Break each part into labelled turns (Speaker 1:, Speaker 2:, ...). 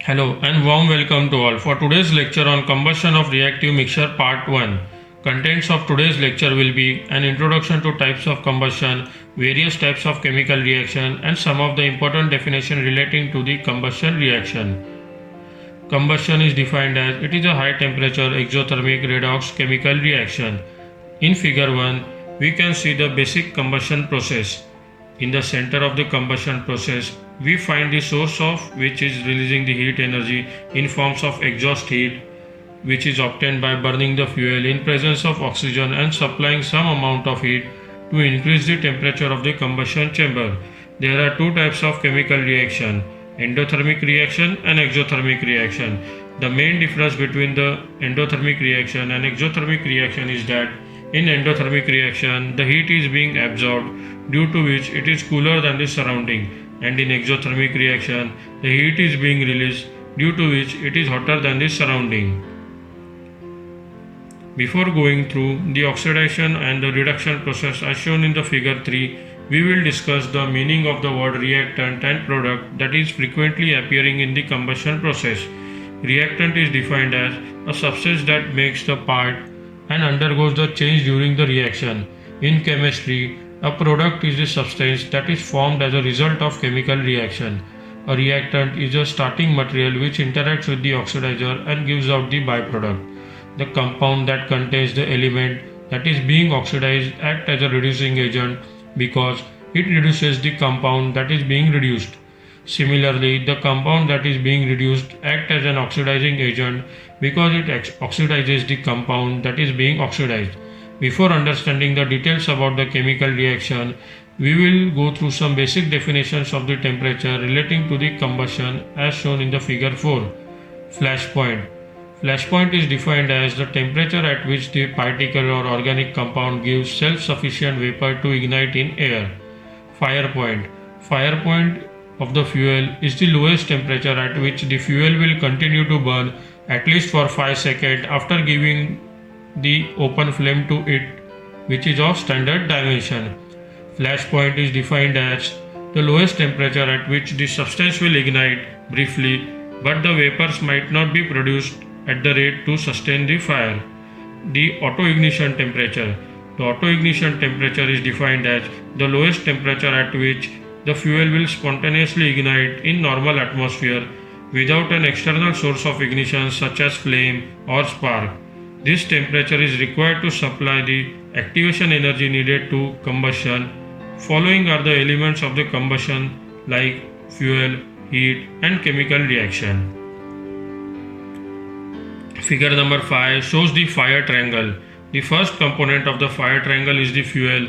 Speaker 1: Hello and warm welcome to all for today's lecture on combustion of reactive mixture part 1. Contents of today's lecture will be an introduction to types of combustion, various types of chemical reaction and some of the important definition relating to the combustion reaction. Combustion is defined as it is a high temperature exothermic redox chemical reaction. In figure 1, we can see the basic combustion process. In the center of the combustion process, we find the source of which is releasing the heat energy in forms of exhaust heat, which is obtained by burning the fuel in presence of oxygen and supplying some amount of heat to increase the temperature of the combustion chamber. There are two types of chemical reaction, endothermic reaction and exothermic reaction. The main difference between the endothermic reaction and exothermic reaction is that in endothermic reaction, the heat is being absorbed due to which it is cooler than the surrounding, and in exothermic reaction, the heat is being released due to which it is hotter than the surrounding. Before going through the oxidation and the reduction process as shown in the figure 3, we will discuss the meaning of the word reactant and product that is frequently appearing in the combustion process. Reactant is defined as a substance that makes the part and undergoes the change during the reaction. In chemistry, a product is a substance that is formed as a result of chemical reaction. A reactant is a starting material which interacts with the oxidizer and gives out the byproduct. The compound that contains the element that is being oxidized acts as a reducing agent because it reduces the compound that is being reduced. Similarly, the compound that is being reduced acts as an oxidizing agent because it oxidizes the compound that is being oxidized. Before understanding the details about the chemical reaction, we will go through some basic definitions of the temperature relating to the combustion as shown in the figure 4. Flash point. Flash point is defined as the temperature at which the particle or organic compound gives self-sufficient vapor to ignite in air. Fire point. Fire point of the fuel is the lowest temperature at which the fuel will continue to burn at least for 5 seconds after giving the open flame to it, which is of standard dimension. Flash point is defined as the lowest temperature at which the substance will ignite briefly, but the vapors might not be produced at the rate to sustain the fire. The auto-ignition temperature. The auto-ignition temperature is defined as the lowest temperature at which the fuel will spontaneously ignite in normal atmosphere without an external source of ignition such as flame or spark. This temperature is required to supply the activation energy needed to combustion. Following are the elements of the combustion like fuel, heat and chemical reaction. Figure number 5 shows the fire triangle. The first component of the fire triangle is the fuel,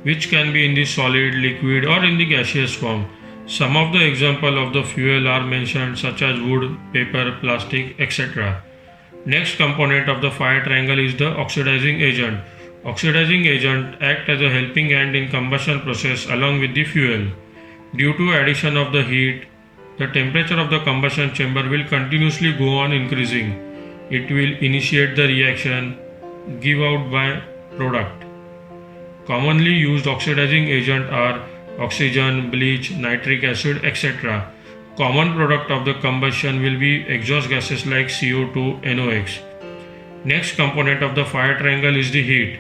Speaker 1: which can be in the solid, liquid or in the gaseous form. Some of the examples of the fuel are mentioned such as wood, paper, plastic, etc. Next component of the fire triangle is the oxidizing agent. Oxidizing agent act as a helping hand in combustion process along with the fuel. Due to addition of the heat, the temperature of the combustion chamber will continuously go on increasing. It will initiate the reaction, give out by product. Commonly used oxidizing agents are oxygen, bleach, nitric acid, etc. Common product of the combustion will be exhaust gases like CO2, NOx. Next component of the fire triangle is the heat.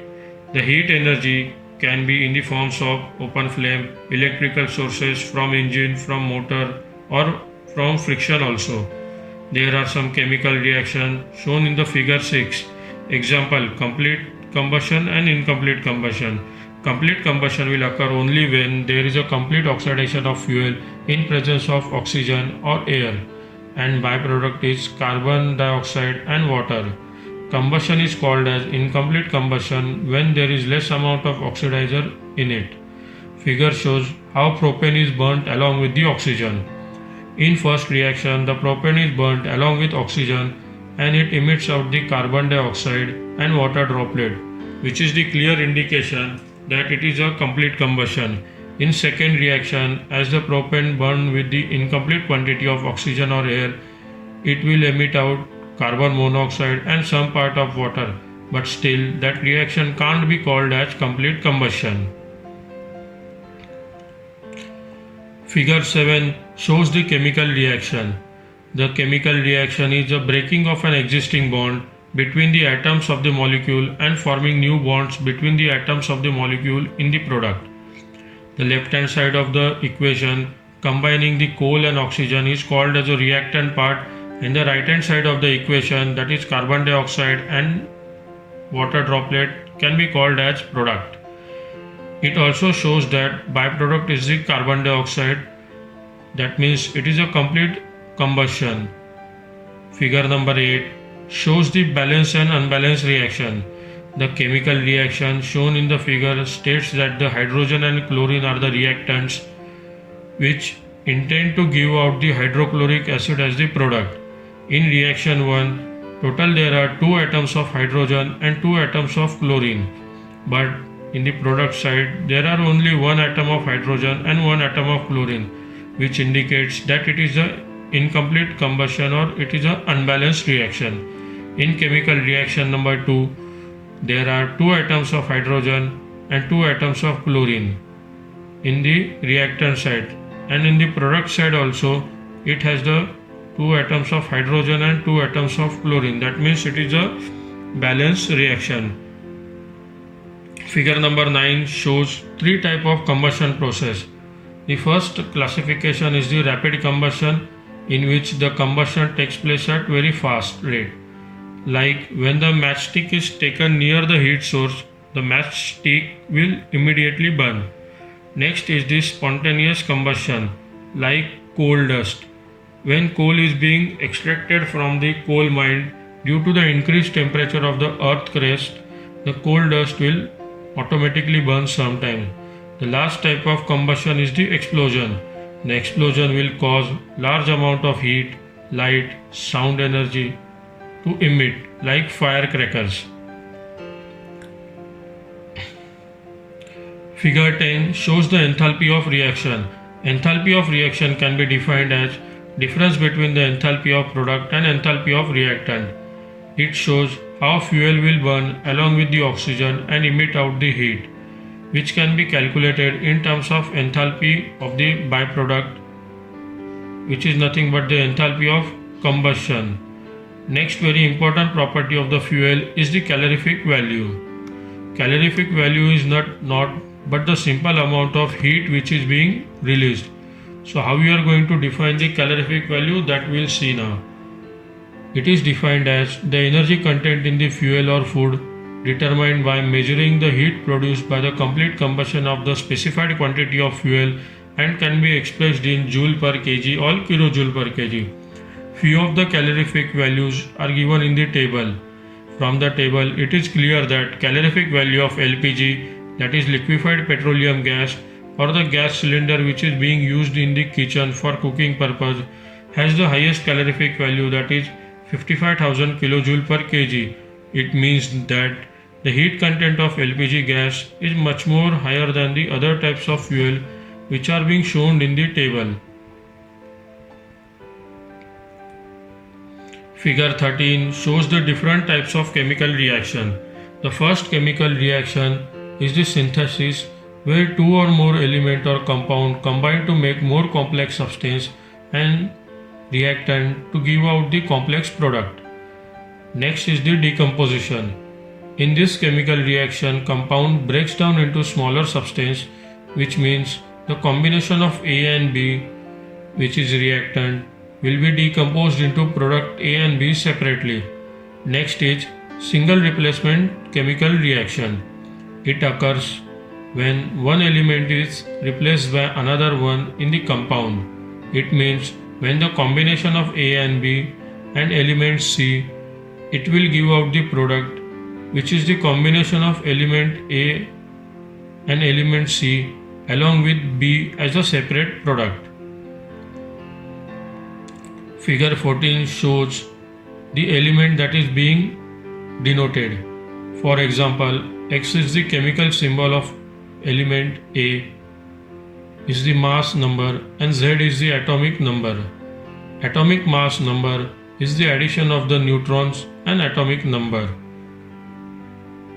Speaker 1: The heat energy can be in the forms of open flame, electrical sources from engine, from motor or from friction also. There are some chemical reactions shown in the figure 6. Example, complete combustion and incomplete combustion. Complete combustion will occur only when there is a complete oxidation of fuel in presence of oxygen or air, and byproduct is carbon dioxide and water. Combustion is called as incomplete combustion when there is less amount of oxidizer in it. Figure shows how propane is burnt along with the oxygen. In first reaction, the propane is burnt along with oxygen and it emits out the carbon dioxide and water droplet, which is the clear indication that it is a complete combustion. In second reaction, as the propane burned with the incomplete quantity of oxygen or air, it will emit out carbon monoxide and some part of water, but still that reaction can't be called as complete combustion. Figure 7 shows the chemical reaction. The chemical reaction is the breaking of an existing bond between the atoms of the molecule and forming new bonds between the atoms of the molecule in the product. The left hand side of the equation combining the coal and oxygen is called as a reactant part, and the right hand side of the equation, that is carbon dioxide and water droplet, can be called as product. It also shows that byproduct is the carbon dioxide, that means it is a complete combustion. Figure number 8 shows the balanced and unbalanced reaction. The chemical reaction shown in the figure states that the hydrogen and chlorine are the reactants which intend to give out the hydrochloric acid as the product. In reaction 1, total there are 2 atoms of hydrogen and 2 atoms of chlorine, but in the product side there are only 1 atom of hydrogen and 1 atom of chlorine, which indicates that it is a incomplete combustion or it is an unbalanced reaction. In chemical reaction number 2, there are 2 atoms of hydrogen and 2 atoms of chlorine in the reactant side, and in the product side also it has the 2 atoms of hydrogen and 2 atoms of chlorine. That means it is a balanced reaction. Figure number 9 shows 3 types of combustion process. The first classification is the rapid combustion, in which the combustion takes place at very fast rate. Like when the matchstick is taken near the heat source, the matchstick will immediately burn. Next is the spontaneous combustion, like coal dust. When coal is being extracted from the coal mine, due to the increased temperature of the earth crust, the coal dust will automatically burn sometime. The last type of combustion is the explosion. The explosion will cause large amount of heat, light, sound energy to emit, like firecrackers. Figure 10 shows the enthalpy of reaction. Enthalpy of reaction can be defined as difference between the enthalpy of product and enthalpy of reactant. It shows how fuel will burn along with the oxygen and emit out the heat, which can be calculated in terms of enthalpy of the byproduct, which is nothing but the enthalpy of combustion. Next very important property of the fuel is the calorific value. Calorific value is not but the simple amount of heat which is being released. So how we are going to define the calorific value, that we will see now. It is defined as the energy content in the fuel or food determined by measuring the heat produced by the complete combustion of the specified quantity of fuel, and can be expressed in joule per kg or kilojoule per kg. Few of the calorific values are given in the table. From the table, it is clear that calorific value of LPG, that is liquefied petroleum gas, or the gas cylinder which is being used in the kitchen for cooking purpose, has the highest calorific value, that is 55,000 kilojoule per kg. It means that the heat content of LPG gas is much more higher than the other types of fuel which are being shown in the table. Figure 13 shows the different types of chemical reaction. The first chemical reaction is the synthesis, where 2 or more element or compound combine to make more complex substance and reactant to give out the complex product. Next is the decomposition. In this chemical reaction, compound breaks down into smaller substance, which means the combination of A and B, which is reactant, will be decomposed into product A and B separately. Next is single replacement chemical reaction. It occurs when one element is replaced by another one in the compound. It means when the combination of A and B and element C, it will give out the product, which is the combination of element A and element C along with B as a separate product. Figure 14 shows the element that is being denoted. For example, X is the chemical symbol of element A, is the mass number, and Z is the atomic number. Atomic mass number is the addition of the neutrons and atomic number.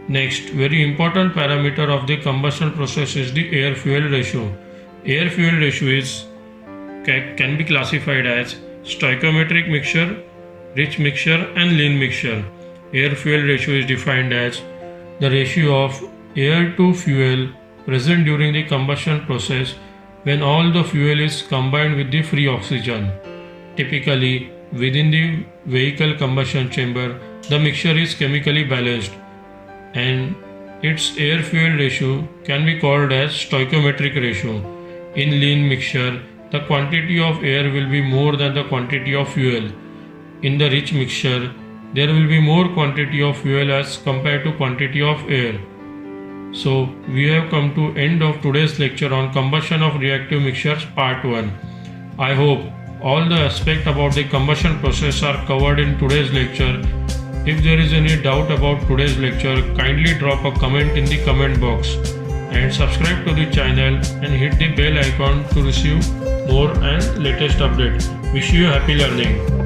Speaker 1: Next, very important parameter of the combustion process is the air-fuel ratio. Air-fuel ratio can be classified as stoichiometric mixture, rich mixture and lean mixture. Air fuel ratio is defined as the ratio of air to fuel present during the combustion process when all the fuel is combined with the free oxygen. Typically, within the vehicle combustion chamber, the mixture is chemically balanced and its air fuel ratio can be called as stoichiometric ratio. In lean mixture, the quantity of air will be more than the quantity of fuel. In the rich mixture, there will be more quantity of fuel as compared to quantity of air. So we have come to end of today's lecture on combustion of reactive mixtures part 1. I hope all the aspects about the combustion process are covered in today's lecture. If there is any doubt about today's lecture, kindly drop a comment in the comment box and subscribe to the channel and hit the bell icon to receive more and latest updates. Wish you happy learning.